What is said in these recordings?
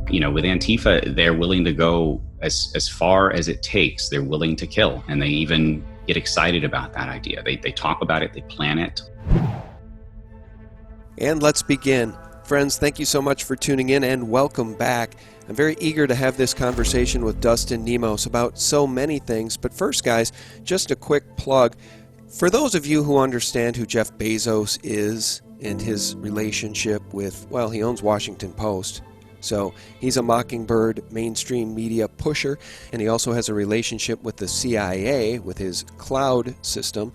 With Antifa, they're willing to go as far as it takes. They're willing to kill, and they even get excited about that idea. They talk about it, they plan it. And let's begin. Friends, thank you so much for tuning in and welcome back. I'm very eager to have this conversation with Dustin Nemos about so many things. But first, guys, just a quick plug. For those of you who understand who Jeff Bezos is and his relationship with, well, he owns Washington Post. So he's a Mockingbird mainstream media pusher, and he also has a relationship with the CIA with his cloud system.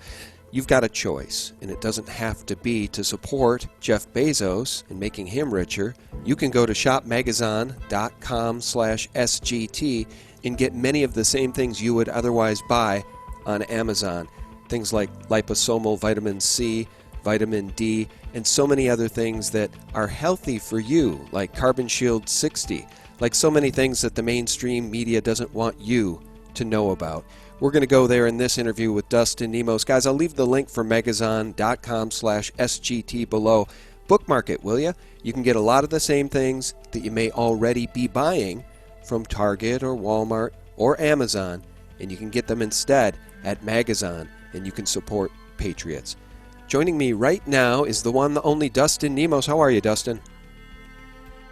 You've got a choice, and it doesn't have to be to support Jeff Bezos and making him richer. You can go to shopmagazon.com/SGT and get many of the same things you would otherwise buy on Amazon. Things like liposomal vitamin C, vitamin D, and so many other things that are healthy for you, like Carbon Shield 60, like so many things that the mainstream media doesn't want you to know about. We're going to go there in this interview with Dustin Nemos. Guys, I'll leave the link for magazon.com/SGT below. Bookmark it, will you? You can get a lot of the same things that you may already be buying from Target or Walmart or Amazon, and you can get them instead at MAGAzon, and you can support Patriots. Joining me right now is the one, the only Dustin Nemos. How are you, Dustin?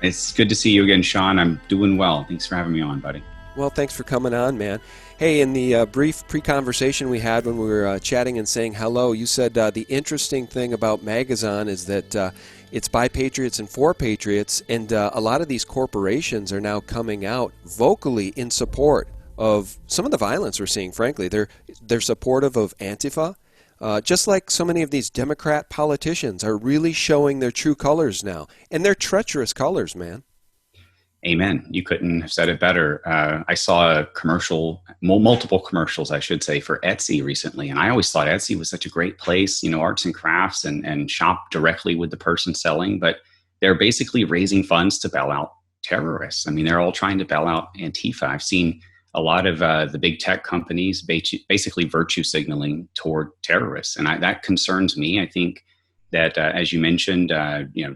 It's good to see you again, Sean. I'm doing well. Thanks for having me on, buddy. Well, thanks for coming on, man. Hey, in the brief pre-conversation we had when we were chatting and saying hello, you said the interesting thing about MAGAzon is that it's by Patriots and for Patriots, and a lot of these corporations are now coming out vocally in support of some of the violence we're seeing, frankly. They're supportive of Antifa. Just like so many of these Democrat politicians are really showing their true colors now. And they're treacherous colors, man. Amen. You couldn't have said it better. I saw a commercial, multiple commercials, I should say, for Etsy recently. And I always thought Etsy was such a great place, arts and crafts, and shop directly with the person selling. But they're basically raising funds to bail out terrorists. I mean, they're all trying to bail out Antifa. I've seen a lot of the big tech companies basically virtue signaling toward terrorists. And that concerns me. I think that, as you mentioned,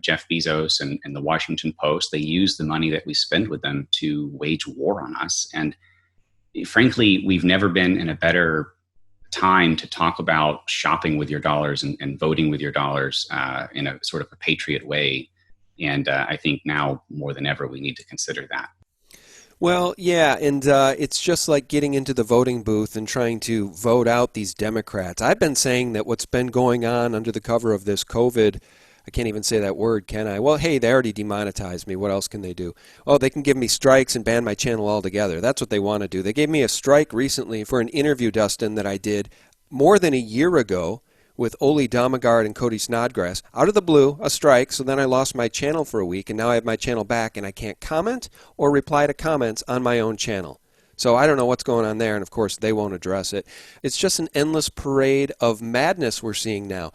Jeff Bezos and the Washington Post, they use the money that we spend with them to wage war on us. And frankly, we've never been in a better time to talk about shopping with your dollars and voting with your dollars in a sort of a patriot way. And I think now more than ever, we need to consider that. Well, yeah, and it's just like getting into the voting booth and trying to vote out these Democrats. I've been saying that what's been going on under the cover of this COVID, I can't even say that word, can I? Well, hey, they already demonetized me. What else can they do? Oh, they can give me strikes and ban my channel altogether. That's what they want to do. They gave me a strike recently for an interview, Dustin, that I did more than a year ago with Oli Damagard and Cody Snodgrass. Out of the blue, a strike, so then I lost my channel for a week, and now I have my channel back, and I can't comment or reply to comments on my own channel. So I don't know what's going on there, and of course they won't address it. It's just an endless parade of madness we're seeing now.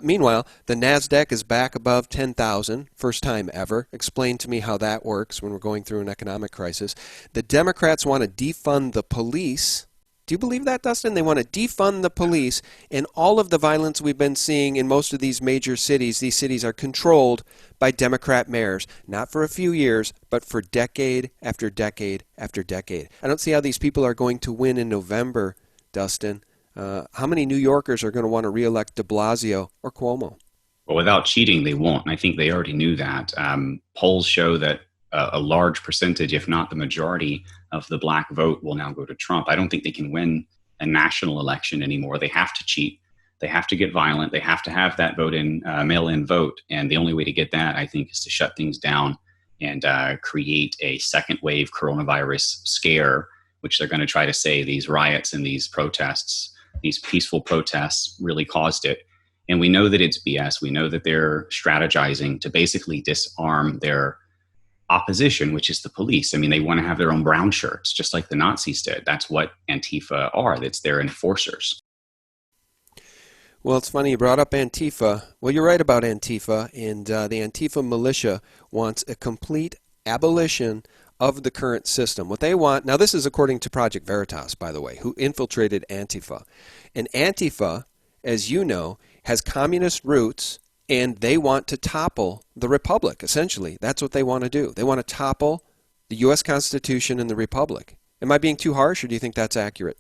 Meanwhile, the NASDAQ is back above 10,000, first time ever. Explain to me how that works when we're going through an economic crisis. The Democrats want to defund the police. Do you believe that, Dustin? They want to defund the police, and all of the violence we've been seeing in most of these major cities, these cities are controlled by Democrat mayors, not for a few years, but for decade after decade after decade. I don't see how these people are going to win in November, Dustin. How many New Yorkers are going to want to reelect de Blasio or Cuomo? Well, without cheating, they won't. And I think they already knew that. Polls show that a large percentage, if not the majority, of the black vote will now go to Trump. I don't think they can win a national election anymore. They have to cheat. They have to get violent. They have to have that mail-in vote. And the only way to get that, I think, is to shut things down and create a second wave coronavirus scare, which they're going to try to say these riots and these protests, these peaceful protests really caused it. And we know that it's BS. We know that they're strategizing to basically disarm their opposition, which is the police. I mean, they want to have their own brown shirts, just like the Nazis did. That's what Antifa are. That's their enforcers. Well, it's funny you brought up Antifa. Well, you're right about Antifa, and the Antifa militia wants a complete abolition of the current system. What they want, now this is according to Project Veritas, by the way, who infiltrated Antifa. And Antifa, as you know, has communist roots, and they want to topple the republic, essentially. That's what they want to do. They want to topple the U.S. Constitution and the Republic. Am I being too harsh, or do you think that's accurate?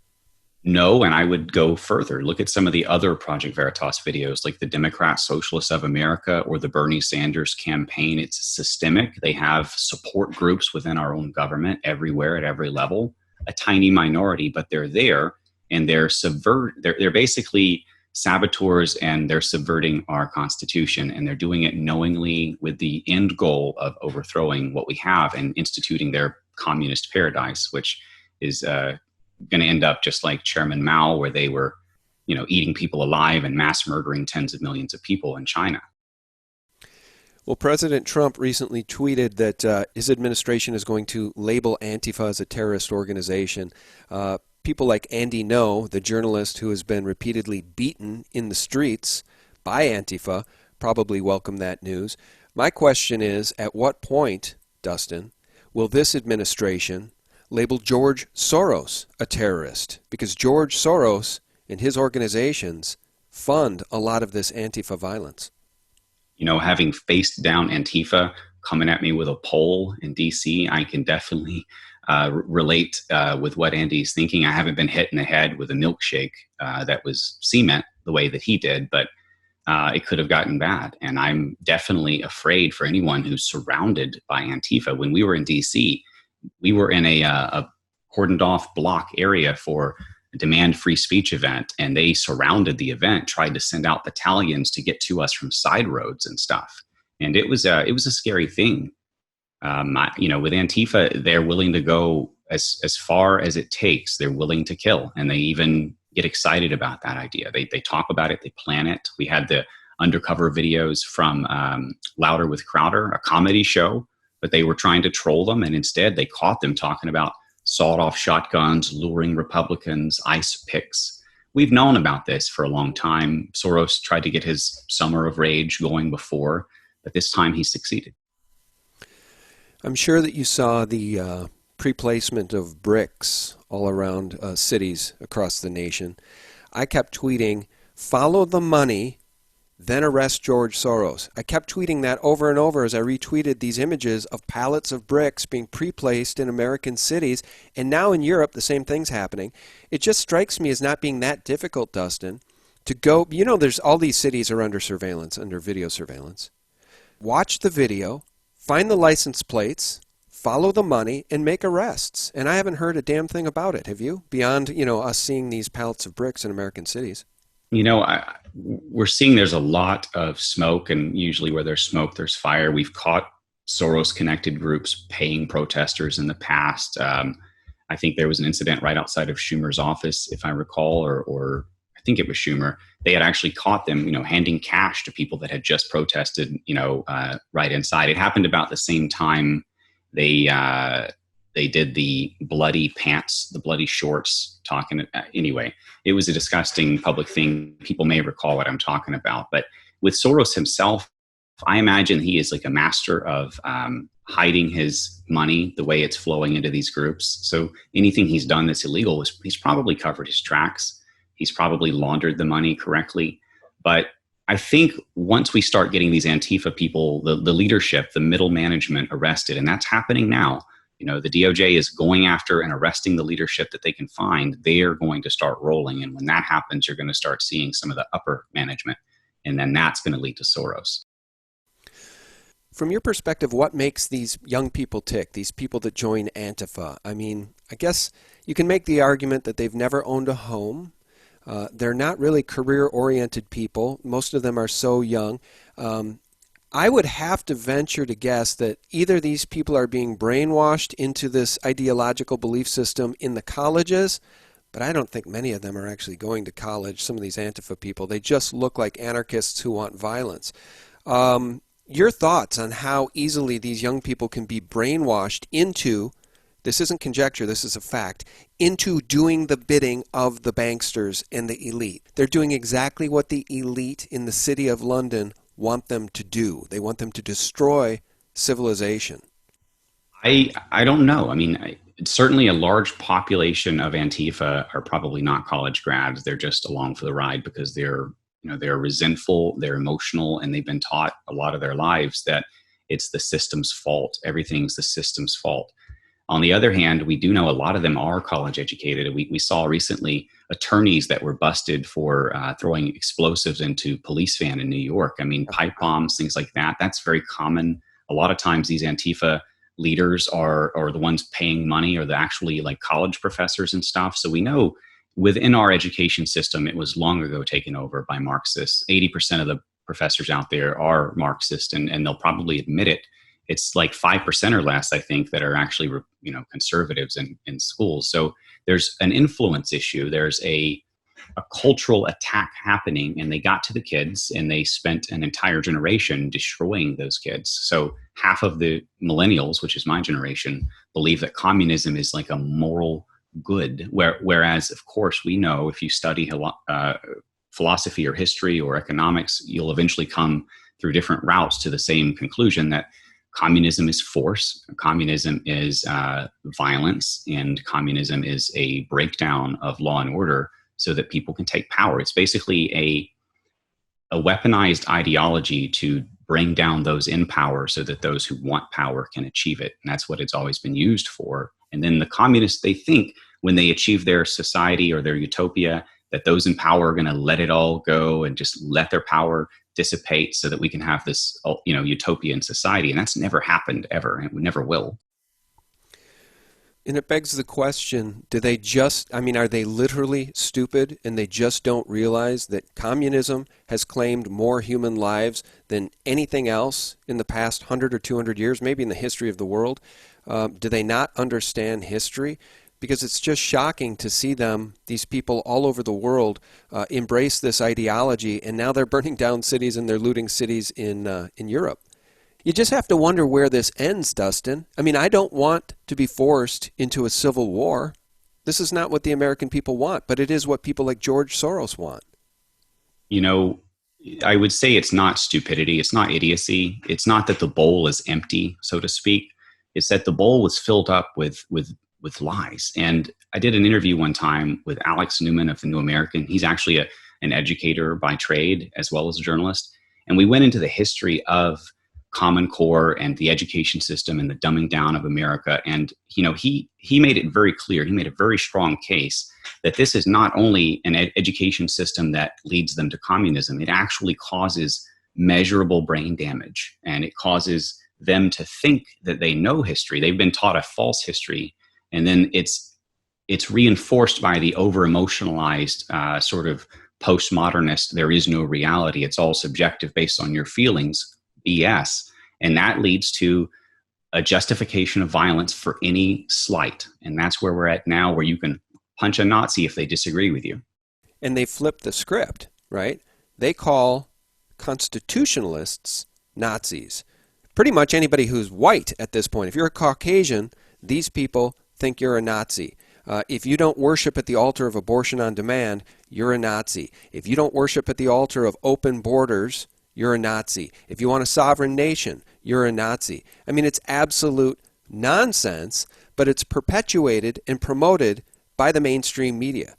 No, and I would go further. Look at some of the other Project Veritas videos, like the Democrat Socialists of America or the Bernie Sanders campaign. It's systemic. They have support groups within our own government everywhere at every level, a tiny minority, but they're there, and they're basically saboteurs, and they're subverting our Constitution, and they're doing it knowingly with the end goal of overthrowing what we have and instituting their communist paradise, which is going to end up just like Chairman Mao, where they were, eating people alive and mass murdering tens of millions of people in China. Well, President Trump recently tweeted that his administration is going to label Antifa as a terrorist organization. People like Andy Ngo, the journalist who has been repeatedly beaten in the streets by Antifa, probably welcome that news. My question is, at what point, Dustin, will this administration label George Soros a terrorist? Because George Soros and his organizations fund a lot of this Antifa violence. Having faced down Antifa coming at me with a pole in DC, I can definitely relate with what Andy's thinking. I haven't been hit in the head with a milkshake that was cement the way that he did, but it could have gotten bad. And I'm definitely afraid for anyone who's surrounded by Antifa. When we were in DC, we were in a cordoned off block area for a demand free speech event, and they surrounded the event, tried to send out battalions to get to us from side roads and stuff. And it was a scary thing. With Antifa, they're willing to go as far as it takes. They're willing to kill, and they even get excited about that idea. They talk about it, they plan it. We had the undercover videos from Louder with Crowder, a comedy show, but they were trying to troll them, and instead they caught them talking about sawed-off shotguns, luring Republicans, ice picks. We've known about this for a long time. Soros tried to get his summer of rage going before, but this time he succeeded. I'm sure that you saw the pre-placement of bricks all around cities across the nation. I kept tweeting, "Follow the money, then arrest George Soros." I kept tweeting that over and over as I retweeted these images of pallets of bricks being pre-placed in American cities. And now in Europe, the same thing's happening. It just strikes me as not being that difficult, Dustin, to go, there's all these cities are under surveillance, under video surveillance. Watch the video, find the license plates, follow the money, and make arrests. And I haven't heard a damn thing about it, have you? Beyond, us seeing these pallets of bricks in American cities. We're seeing there's a lot of smoke, and usually where there's smoke, there's fire. We've caught Soros-connected groups paying protesters in the past. I think there was an incident right outside of Schumer's office, if I recall, or I think it was Schumer. They had actually caught them, handing cash to people that had just protested, right inside. It happened about the same time they did the bloody pants, the bloody shorts talking. Anyway, it was a disgusting public thing. People may recall what I'm talking about. But with Soros himself, I imagine he is like a master of hiding his money, the way it's flowing into these groups. So anything he's done that's illegal, he's probably covered his tracks. He's probably laundered the money correctly. But I think once we start getting these Antifa people, the leadership, the middle management arrested, and that's happening now. The DOJ is going after and arresting the leadership that they can find. They are going to start rolling. And when that happens, you're going to start seeing some of the upper management. And then that's going to lead to Soros. From your perspective, what makes these young people tick, these people that join Antifa? I mean, I guess you can make the argument that they've never owned a home. They're not really career-oriented people. Most of them are so young. I would have to venture to guess that either these people are being brainwashed into this ideological belief system in the colleges, but I don't think many of them are actually going to college, some of these Antifa people. They just look like anarchists who want violence. Your thoughts on how easily these young people can be brainwashed into, this isn't conjecture, this is a fact, into doing the bidding of the banksters and the elite. They're doing exactly what the elite in the city of London want them to do. They want them to destroy civilization. I don't know. I mean, certainly a large population of Antifa are probably not college grads. They're just along for the ride because they're resentful, they're emotional, and they've been taught a lot of their lives that it's the system's fault. Everything's the system's fault. On the other hand, we do know a lot of them are college educated. We saw recently attorneys that were busted for throwing explosives into police van in New York. I mean, pipe bombs, things like that. That's very common. A lot of times these Antifa leaders are the ones paying money, or the actually like college professors and stuff. So we know within our education system, it was long ago taken over by Marxists. 80% of the professors out there are Marxist, and they'll probably admit it. It's like 5% or less, I think, that are actually, conservatives in schools. So there's an influence issue. There's a cultural attack happening, and they got to the kids, and they spent an entire generation destroying those kids. So half of the millennials, which is my generation, believe that communism is like a moral good. Whereas, of course, we know if you study philosophy or history or economics, you'll eventually come through different routes to the same conclusion that communism is force, communism is violence, and communism is a breakdown of law and order so that people can take power. It's basically a weaponized ideology to bring down those in power so that those who want power can achieve it. And that's what it's always been used for. And then the communists, they think when they achieve their society or their utopia, that those in power are going to let it all go and just let their power dissipate so that we can have this, utopian society. And that's never happened ever, and it never will. And it begs the question, are they literally stupid and they just don't realize that communism has claimed more human lives than anything else in the past 100 or 200 years, maybe in the history of the world? Do they not understand history? Because it's just shocking to see these people all over the world, embrace this ideology, and now they're burning down cities and they're looting cities in Europe. You just have to wonder where this ends, Dustin. I mean, I don't want to be forced into a civil war. This is not what the American people want, but it is what people like George Soros want. I would say it's not stupidity. It's not idiocy. It's not that the bowl is empty, so to speak. It's that the bowl was filled up with lies. And I did an interview one time with Alex Newman of the New American. He's actually an educator by trade as well as a journalist. And we went into the history of Common Core and the education system and the dumbing down of America. And, he made it very clear. He made a very strong case that this is not only an education system that leads them to communism, it actually causes measurable brain damage, and it causes them to think that they know history. They've been taught a false history. And then it's reinforced by the over-emotionalized sort of postmodernist, there is no reality, it's all subjective based on your feelings, BS. And that leads to a justification of violence for any slight. And that's where we're at now, where you can punch a Nazi if they disagree with you. And they flip the script, right? They call constitutionalists Nazis. Pretty much anybody who's white at this point. If you're a Caucasian, these people think you're a Nazi. If you don't worship at the altar of abortion on demand, you're a Nazi. If you don't worship at the altar of open borders, you're a Nazi. If you want a sovereign nation, you're a Nazi. I mean, it's absolute nonsense, but it's perpetuated and promoted by the mainstream media.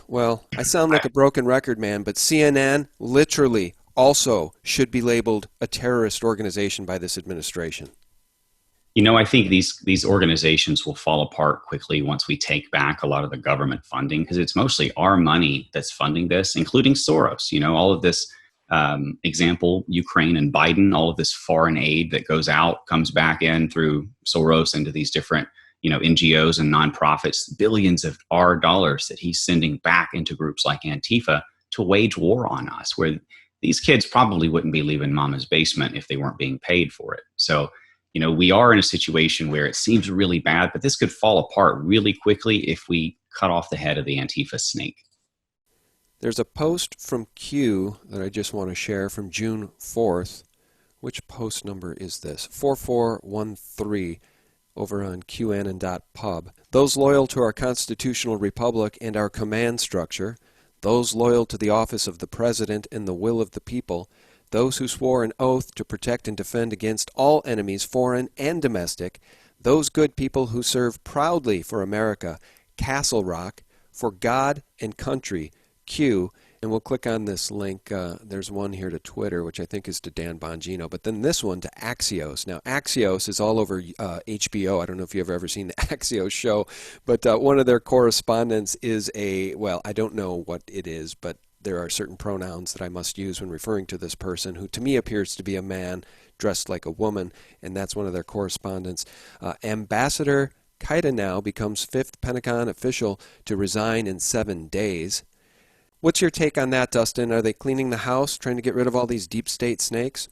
Well, I sound like a broken record, man, but CNN literally also should be labeled a terrorist organization by this administration. I think these organizations will fall apart quickly once we take back a lot of the government funding, because it's mostly our money that's funding this, including Soros. All of this example, Ukraine and Biden, all of this foreign aid that goes out comes back in through Soros into these different, NGOs and nonprofits, billions of our dollars that he's sending back into groups like Antifa to wage war on us, where these kids probably wouldn't be leaving mama's basement if they weren't being paid for it. So, we are in a situation where it seems really bad, but this could fall apart really quickly if we cut off the head of the Antifa snake. There's a post from Q that I just want to share from June 4th. Which post number is this? 4413 over on qanon.pub. Those loyal to our constitutional republic and our command structure, those loyal to the office of the president and the will of the people, those who swore an oath to protect and defend against all enemies, foreign and domestic, those good people who serve proudly for America, Castle Rock, for God and country, Q, and we'll click on this link. There's one here to Twitter, which I think is to Dan Bongino, but then this one to Axios. Now, Axios is all over HBO. I don't know if you've ever seen the Axios show, but one of their correspondents is I don't know what it is, but there are certain pronouns that I must use when referring to this person, who to me appears to be a man dressed like a woman, and that's one of their correspondents. Ambassador Kaida now becomes fifth Pentagon official to resign in 7 days. What's your take on that, Dustin? Are they cleaning the house, trying to get rid of all these deep state snakes?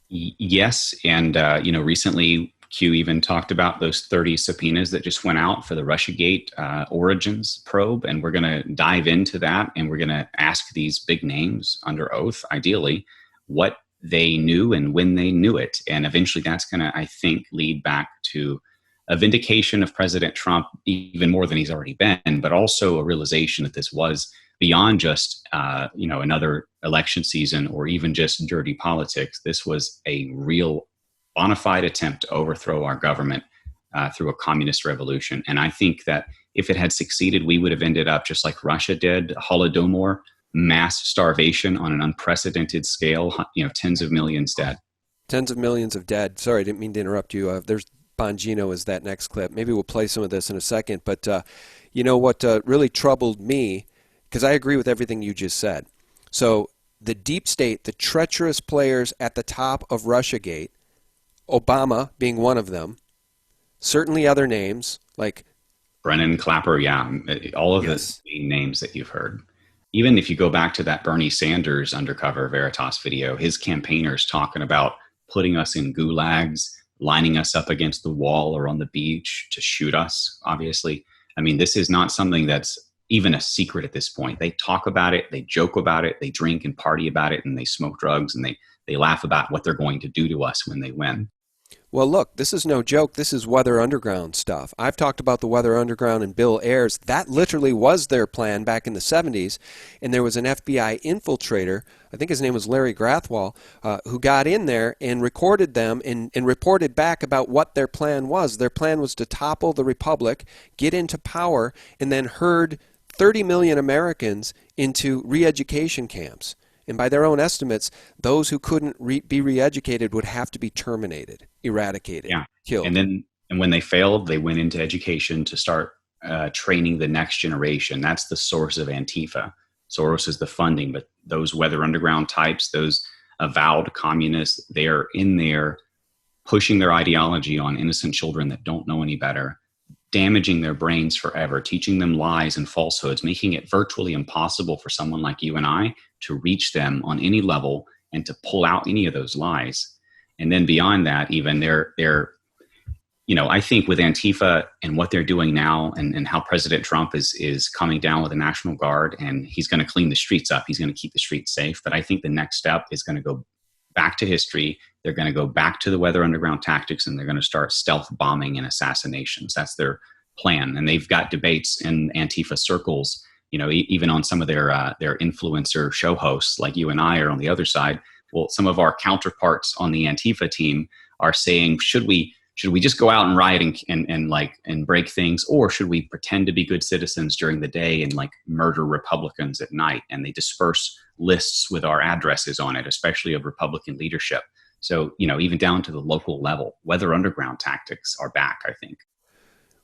Yes, and recently Q even talked about those 30 subpoenas that just went out for the Russiagate origins probe, and we're going to dive into that, and we're going to ask these big names under oath, ideally, what they knew and when they knew it, and eventually that's going to, I think, lead back to a vindication of President Trump even more than he's already been, but also a realization that this was beyond just another election season or even just dirty politics. This was a real bona fide attempt to overthrow our government through a communist revolution. And I think that if it had succeeded, we would have ended up just like Russia did, Holodomor, mass starvation on an unprecedented scale, tens of millions dead. Tens of millions of dead. Sorry, I didn't mean to interrupt you. There's Bongino is that next clip. Maybe we'll play some of this in a second. But what really troubled me, because I agree with everything you just said. So the deep state, the treacherous players at the top of Russiagate, Obama being one of them, certainly other names like Brennan, Clapper, all of the main names that you've heard. Even if you go back to that Bernie Sanders undercover Veritas video, his campaigners talking about putting us in gulags, lining us up against the wall or on the beach to shoot us, obviously. I mean, this is not something that's even a secret at this point. They talk about it, they joke about it, they drink and party about it, and they smoke drugs, and they laugh about what they're going to do to us when they win. Well, look, this is no joke. This is Weather Underground stuff. I've talked about the Weather Underground and Bill Ayers. That literally was their plan back in the 70s. And there was an FBI infiltrator, I think his name was Larry Grathwall, who got in there and recorded them and reported back about what their plan was. Their plan was to topple the republic, get into power, and then herd 30 million Americans into re-education camps. And by their own estimates, those who couldn't be re-educated would have to be terminated, eradicated, killed. And when they failed, they went into education to start training the next generation. That's the source of Antifa. Soros is the funding, but those Weather Underground types, those avowed communists, they're in there pushing their ideology on innocent children that don't know any better, damaging their brains forever, teaching them lies and falsehoods, making it virtually impossible for someone like you and I to reach them on any level and to pull out any of those lies. And then beyond that, even they're I think with Antifa and what they're doing now and how President Trump is coming down with the National Guard, and he's going to clean the streets up. He's going to keep the streets safe. But I think the next step is going to go back to history. They're going to go back to the Weather Underground tactics, and they're going to start stealth bombing and assassinations. That's their plan. And they've got debates in Antifa circles, even on some of their influencer show hosts like you and I are on the other side. Well, some of our counterparts on the Antifa team are saying, should we just go out and riot and break things, or should we pretend to be good citizens during the day and murder Republicans at night? And they disperse lists with our addresses on it, especially of Republican leadership. So, even down to the local level, Weather Underground tactics are back, I think.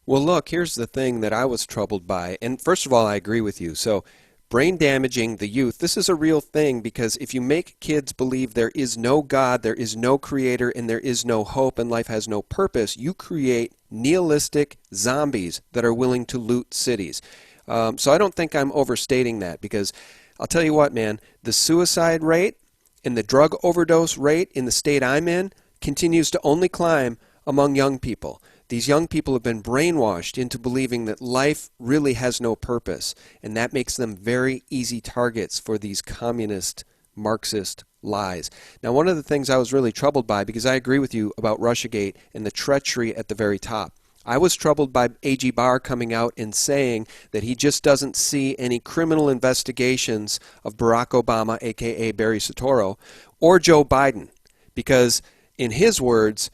Well, look, here's the thing that I was troubled by. And first of all, I agree with you. So brain damaging the youth, this is a real thing, because if you make kids believe there is no God, there is no creator, and there is no hope, and life has no purpose, you create nihilistic zombies that are willing to loot cities. So I don't think I'm overstating that, because I'll tell you what, man, the suicide rate and the drug overdose rate in the state I'm in continues to only climb among young people. These young people have been brainwashed into believing that life really has no purpose, and that makes them very easy targets for these communist, Marxist lies. Now, one of the things I was really troubled by, because I agree with you about Russiagate and the treachery at the very top, I was troubled by A.G. Barr coming out and saying that he just doesn't see any criminal investigations of Barack Obama, a.k.a. Barry Soetoro, or Joe Biden, because in his words,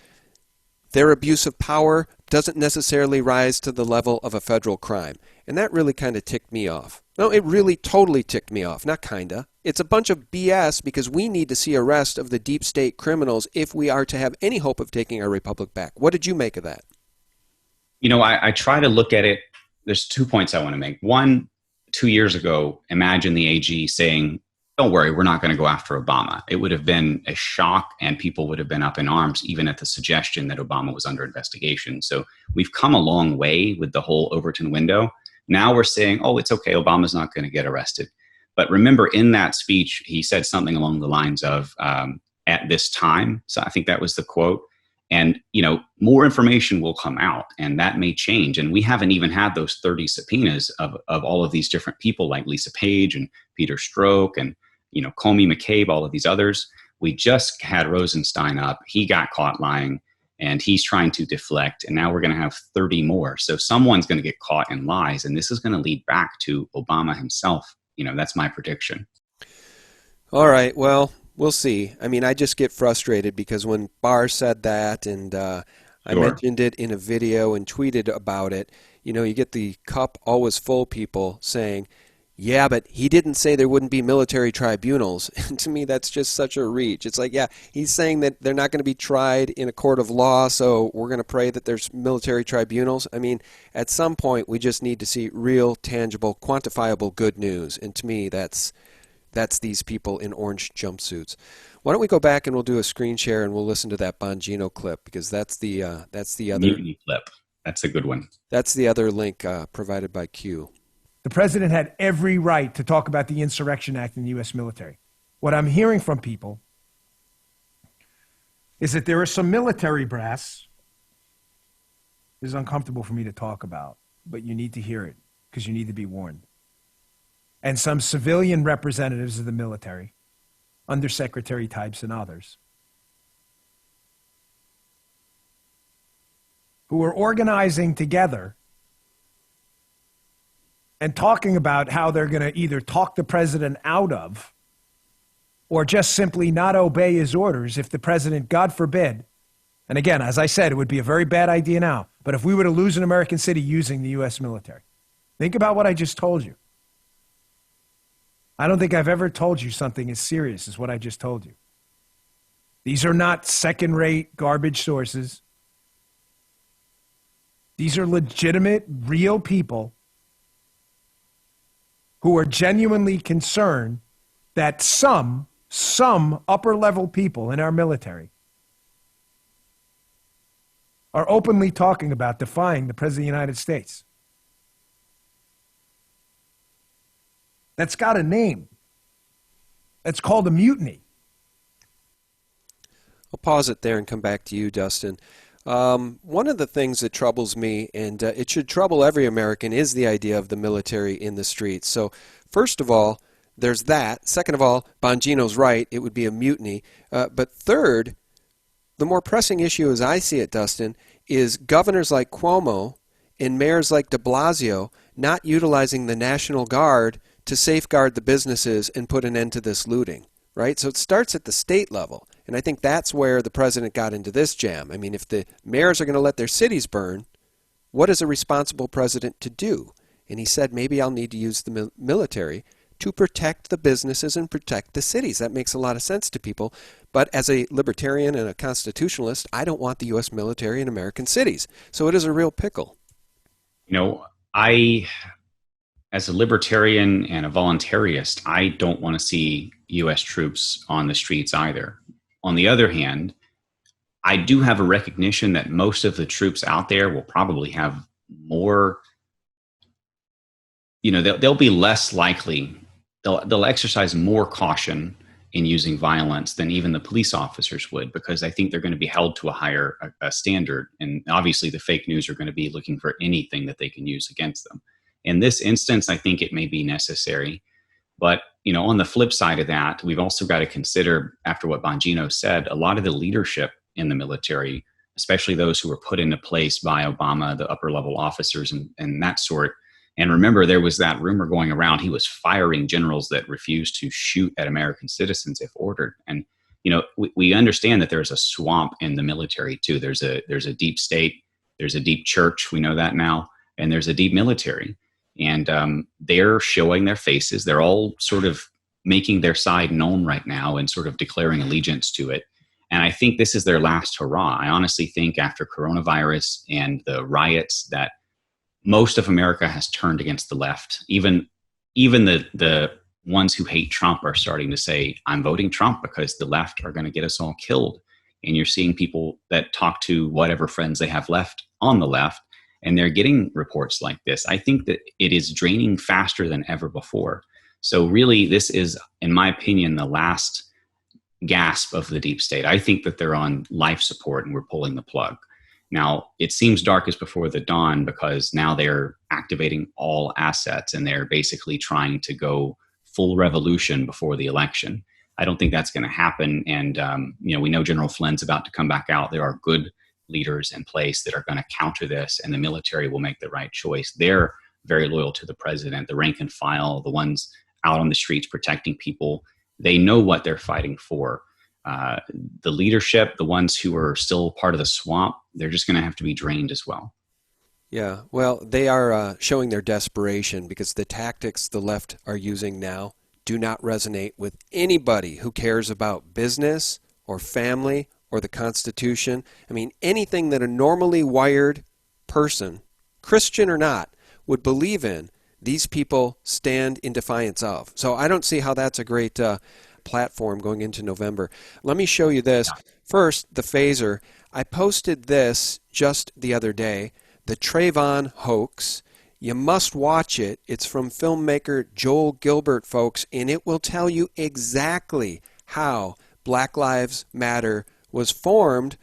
their abuse of power doesn't necessarily rise to the level of a federal crime. And that really kind of ticked me off. No, it really totally ticked me off. Not kinda. It's a bunch of BS because we need to see arrest of the deep state criminals if we are to have any hope of taking our republic back. What did you make of that? I try to look at it. There's 2 points I want to make. One, 2 years ago, imagine the AG saying, don't worry, we're not going to go after Obama. It would have been a shock and people would have been up in arms even at the suggestion that Obama was under investigation. So we've come a long way with the whole Overton window. Now we're saying, oh, it's okay, Obama's not going to get arrested. But remember, in that speech, he said something along the lines of, at this time. So I think that was the quote. And, more information will come out and that may change. And we haven't even had those 30 subpoenas of all of these different people like Lisa Page and Peter Strzok and, Comey McCabe, all of these others. We just had Rosenstein up. He got caught lying and he's trying to deflect. And now we're going to have 30 more. So someone's going to get caught in lies. And this is going to lead back to Obama himself. That's my prediction. All right. Well, we'll see. I mean, I just get frustrated because when Barr said that and I mentioned it in a video and tweeted about it, you get the cup always full people saying, yeah, but he didn't say there wouldn't be military tribunals. And to me, that's just such a reach. It's like, yeah, he's saying that they're not going to be tried in a court of law, so we're going to pray that there's military tribunals. I mean, at some point, we just need to see real, tangible, quantifiable good news. And to me, that's these people in orange jumpsuits. Why don't we go back and we'll do a screen share and we'll listen to that Bongino clip because that's the other mutiny clip. That's a good one. That's the other link provided by Q. The president had every right to talk about the Insurrection Act in the U.S. military. What I'm hearing from people is that there is some military brass. This is uncomfortable for me to talk about, but you need to hear it because you need to be warned. And some civilian representatives of the military, undersecretary types and others, who are organizing together and talking about how they're going to either talk the president out of or just simply not obey his orders if the president, God forbid, and again, as I said, it would be a very bad idea now, but if we were to lose an American city using the U.S. military, think about what I just told you. I don't think I've ever told you something as serious as what I just told you. These are not second-rate garbage sources. These are legitimate, real people who are genuinely concerned that some upper-level people in our military are openly talking about defying the President of the United States. That's got a name. That's called a mutiny. I'll pause it there and come back to you, Dustin. One of the things that troubles me, and it should trouble every American, is the idea of the military in the streets. So, first of all, there's that. Second of all, Bongino's right. It would be a mutiny. But third, the more pressing issue as I see it, Dustin, is governors like Cuomo and mayors like de Blasio not utilizing the National Guard to safeguard the businesses and put an end to this looting, right? So it starts at the state level. And I think that's where the president got into this jam. I mean, if the mayors are going to let their cities burn, what is a responsible president to do? And he said, maybe I'll need to use the military to protect the businesses and protect the cities. That makes a lot of sense to people. But as a libertarian and a constitutionalist, I don't want the U.S. military in American cities. So it is a real pickle. As a libertarian and a voluntarist, I don't want to see U.S. troops on the streets either. On the other hand, I do have a recognition that most of the troops out there will probably have more, they'll be less likely, they'll exercise more caution in using violence than even the police officers would, because I think they're going to be held to a higher standard. And obviously the fake news are going to be looking for anything that they can use against them. In this instance, I think it may be necessary. But, on the flip side of that, we've also got to consider, after what Bongino said, a lot of the leadership in the military, especially those who were put into place by Obama, the upper level officers and that sort. And remember, there was that rumor going around, he was firing generals that refused to shoot at American citizens if ordered. And, we understand that there's a swamp in the military too. There's a deep state, there's a deep church. We know that now. And there's a deep military, and they're showing their faces. They're all sort of making their side known right now and sort of declaring allegiance to it. And I think this is their last hurrah. I honestly think after coronavirus and the riots that most of America has turned against the left. Even the ones who hate Trump are starting to say, I'm voting Trump because the left are going to get us all killed. And you're seeing people that talk to whatever friends they have left on the left, and they're getting reports like this. I think that it is draining faster than ever before. So really, this is, in my opinion, the last gasp of the deep state. I think that they're on life support and we're pulling the plug. Now, it seems darkest before the dawn because now they're activating all assets and they're basically trying to go full revolution before the election. I don't think that's going to happen. And, we know General Flynn's about to come back out. There are good leaders in place that are going to counter this, and the military will make the right choice. They're very loyal to the president, the rank and file, the ones out on the streets protecting people. They know what they're fighting for. The leadership, the ones who are still part of the swamp, they're just going to have to be drained as well. Yeah, well, they are showing their desperation because the tactics the left are using now do not resonate with anybody who cares about business or family or the Constitution. I mean, anything that a normally wired person, Christian or not, would believe in, these people stand in defiance of. So I don't see how that's a great platform going into November. Let me show you this. First, the phaser. I posted this just the other day, the Trayvon hoax. You must watch it. It's from filmmaker Joel Gilbert, folks, and it will tell you exactly how Black Lives Matter was formed.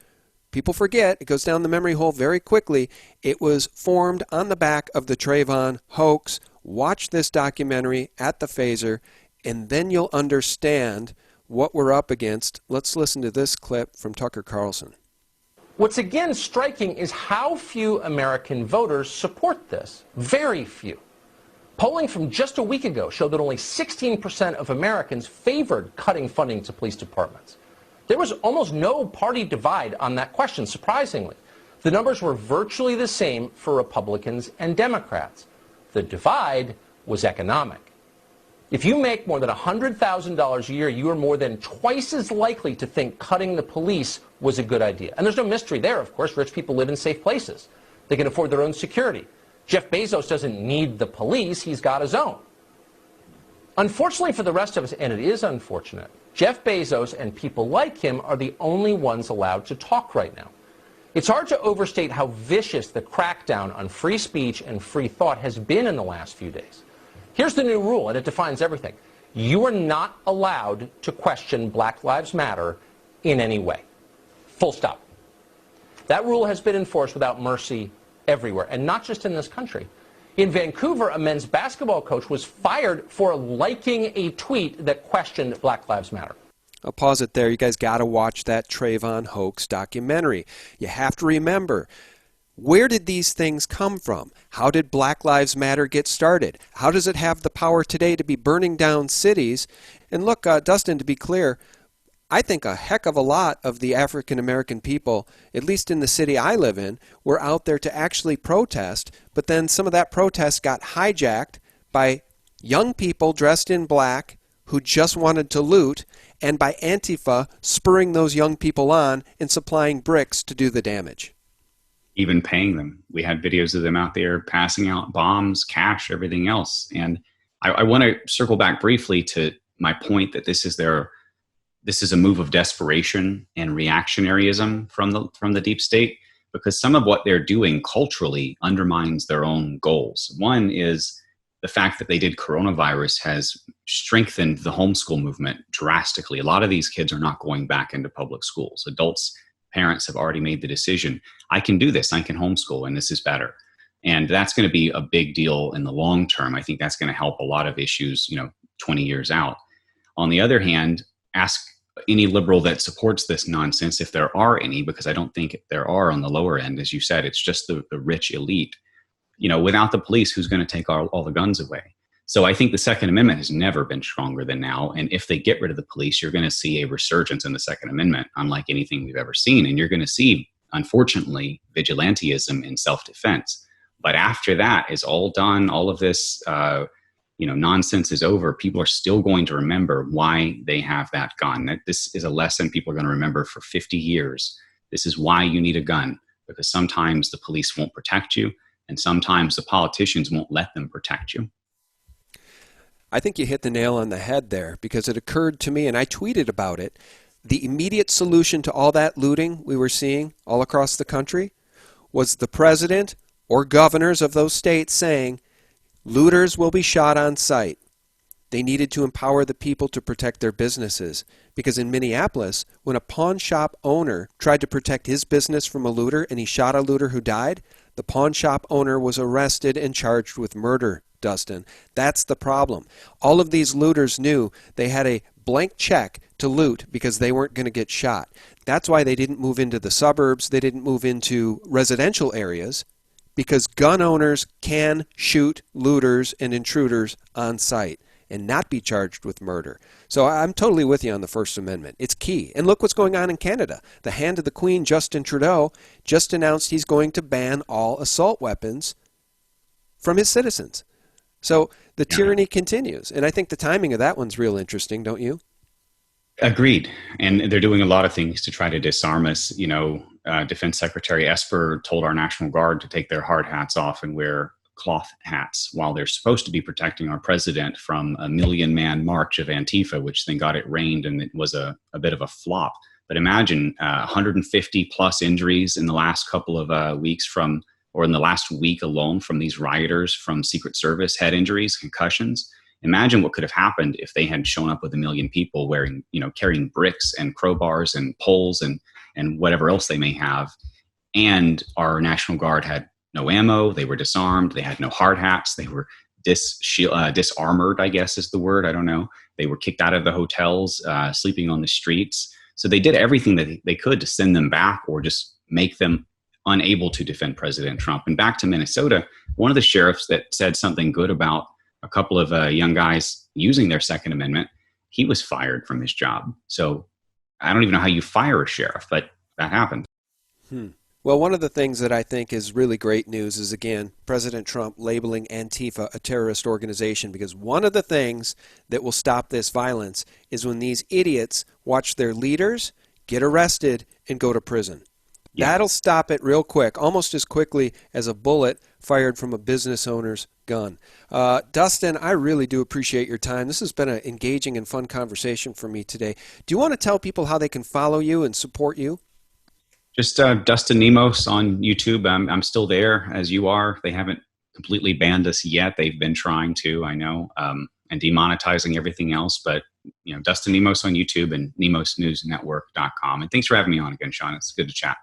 People forget, it goes down the memory hole very quickly. It was formed on the back of the Trayvon hoax. Watch this documentary at the phaser, and then you'll understand what we're up against. Let's listen to this clip from Tucker Carlson. What's again striking is how few American voters support this. Very few. Polling from just a week ago showed that only 16% of Americans favored cutting funding to police departments. There was almost no party divide on that question, surprisingly. The numbers were virtually the same for Republicans and Democrats. The divide was economic. If you make more than $100,000 a year, you are more than twice as likely to think cutting the police was a good idea. And there's no mystery there, of course. Rich people live in safe places. They can afford their own security. Jeff Bezos doesn't need the police. He's got his own. Unfortunately for the rest of us, and it is unfortunate, Jeff Bezos and people like him are the only ones allowed to talk right now. It's hard to overstate how vicious the crackdown on free speech and free thought has been in the last few days. Here's the new rule, and it defines everything. You are not allowed to question Black Lives Matter in any way. Full stop. That rule has been enforced without mercy everywhere, and not just in this country. In Vancouver, a men's basketball coach was fired for liking a tweet that questioned Black Lives Matter. I'll pause it there. You guys got to watch that Trayvon hoax documentary. You have to remember, where did these things come from? How did Black Lives Matter get started? How does it have the power today to be burning down cities? And look, Dustin, to be clear, I think a heck of a lot of the African American people, at least in the city I live in, were out there to actually protest, but then some of that protest got hijacked by young people dressed in black who just wanted to loot, and by Antifa spurring those young people on and supplying bricks to do the damage. Even paying them. We had videos of them out there passing out bombs, cash, everything else. And I want to circle back briefly to my point that this is a move of desperation and reactionaryism from the deep state, because some of what they're doing culturally undermines their own goals. One is the fact that they did coronavirus has strengthened the homeschool movement drastically. A lot of these kids are not going back into public schools. Adults, parents have already made the decision. I can do this. I can homeschool, and this is better. And that's going to be a big deal in the long term. I think that's going to help a lot of issues, 20 years out. On the other hand, ask any liberal that supports this nonsense, if there are any, because I don't think there are on the lower end. As you said, it's just the rich elite. Without the police, who's going to take all the guns away? So I think the Second Amendment has never been stronger than now. And if they get rid of the police, you're going to see a resurgence in the Second Amendment, unlike anything we've ever seen. And you're going to see, unfortunately, vigilantism in self-defense. But after that is all done, all of this nonsense is over, people are still going to remember why they have that gun. This is a lesson people are going to remember for 50 years. This is why you need a gun, because sometimes the police won't protect you, and sometimes the politicians won't let them protect you. I think you hit the nail on the head there, because it occurred to me, and I tweeted about it, the immediate solution to all that looting we were seeing all across the country was the president or governors of those states saying, looters will be shot on sight. They needed to empower the people to protect their businesses, because in Minneapolis, when a pawn shop owner tried to protect his business from a looter and he shot a looter who died, the pawn shop owner was arrested and charged with murder, Dustin. That's the problem. All of these looters knew they had a blank check to loot because they weren't going to get shot. That's why they didn't move into the suburbs. They didn't move into residential areas, because gun owners can shoot looters and intruders on sight and not be charged with murder. So I'm totally with you on the First Amendment. It's key. And look what's going on in Canada. The Hand of the Queen, Justin Trudeau, just announced he's going to ban all assault weapons from his citizens. So the tyranny continues. And I think the timing of that one's real interesting, don't you? Agreed. And they're doing a lot of things to try to disarm us. Defense Secretary Esper told our National Guard to take their hard hats off and wear cloth hats while they're supposed to be protecting our president from a 1,000,000-man march of Antifa, which then got it rained, and it was a bit of a flop. But imagine 150 plus injuries in the last couple of weeks in the last week alone from these rioters, from Secret Service, head injuries, concussions. Imagine what could have happened if they had shown up with 1 million people carrying bricks and crowbars and poles and whatever else they may have. And our National Guard had no ammo. They were disarmed. They had no hard hats. They were disarmored, I guess is the word. I don't know. They were kicked out of the hotels, sleeping on the streets. So they did everything that they could to send them back or just make them unable to defend President Trump. And back to Minnesota, one of the sheriffs that said something good about a couple of young guys using their Second Amendment, he was fired from his job. So I don't even know how you fire a sheriff, but that happened. Well, one of the things that I think is really great news is, again, President Trump labeling Antifa a terrorist organization, because one of the things that will stop this violence is when these idiots watch their leaders get arrested and go to prison. Yeah. That'll stop it real quick, almost as quickly as a bullet fired from a business owner's gun. Dustin, I really do appreciate your time. This has been an engaging and fun conversation for me today. Do you want to tell people how they can follow you and support you? Just Dustin Nemos on YouTube. I'm still there, as you are. They haven't completely banned us yet. They've been trying to, I know, and demonetizing everything else. But Dustin Nemos on YouTube and nemosnewsnetwork.com. And thanks for having me on again, Sean. It's good to chat.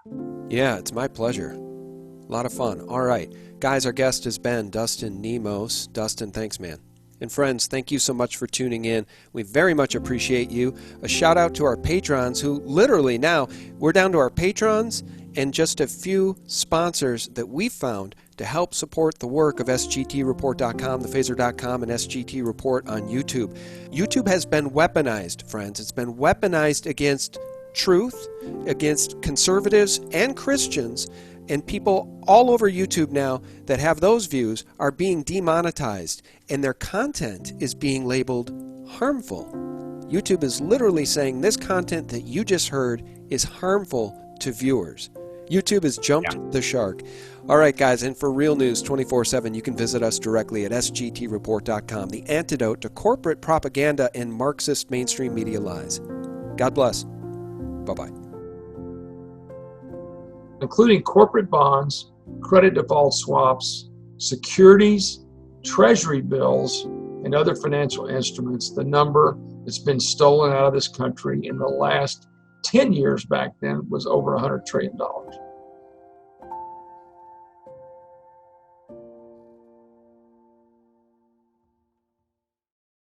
Yeah, it's my pleasure. A lot of fun. All right. Guys, our guest has been Dustin Nemos. Dustin, thanks, man. And friends, thank you so much for tuning in. We very much appreciate you. A shout out to our patrons who literally now, we're down to our patrons and just a few sponsors that we found to help support the work of SGTReport.com, thephaser.com, and SGT Report on YouTube. YouTube has been weaponized, friends. It's been weaponized against truth, against conservatives and Christians, and people all over YouTube now that have those views are being demonetized, and their content is being labeled harmful. YouTube is literally saying this content that you just heard is harmful to viewers. YouTube has jumped the shark. All right, guys, and for real news 24/7, you can visit us directly at sgtreport.com, the antidote to corporate propaganda and Marxist mainstream media lies. God bless. Bye-bye. Including corporate bonds, credit default swaps, securities, treasury bills, and other financial instruments. The number that's been stolen out of this country in the last 10 years back then was over $100 trillion.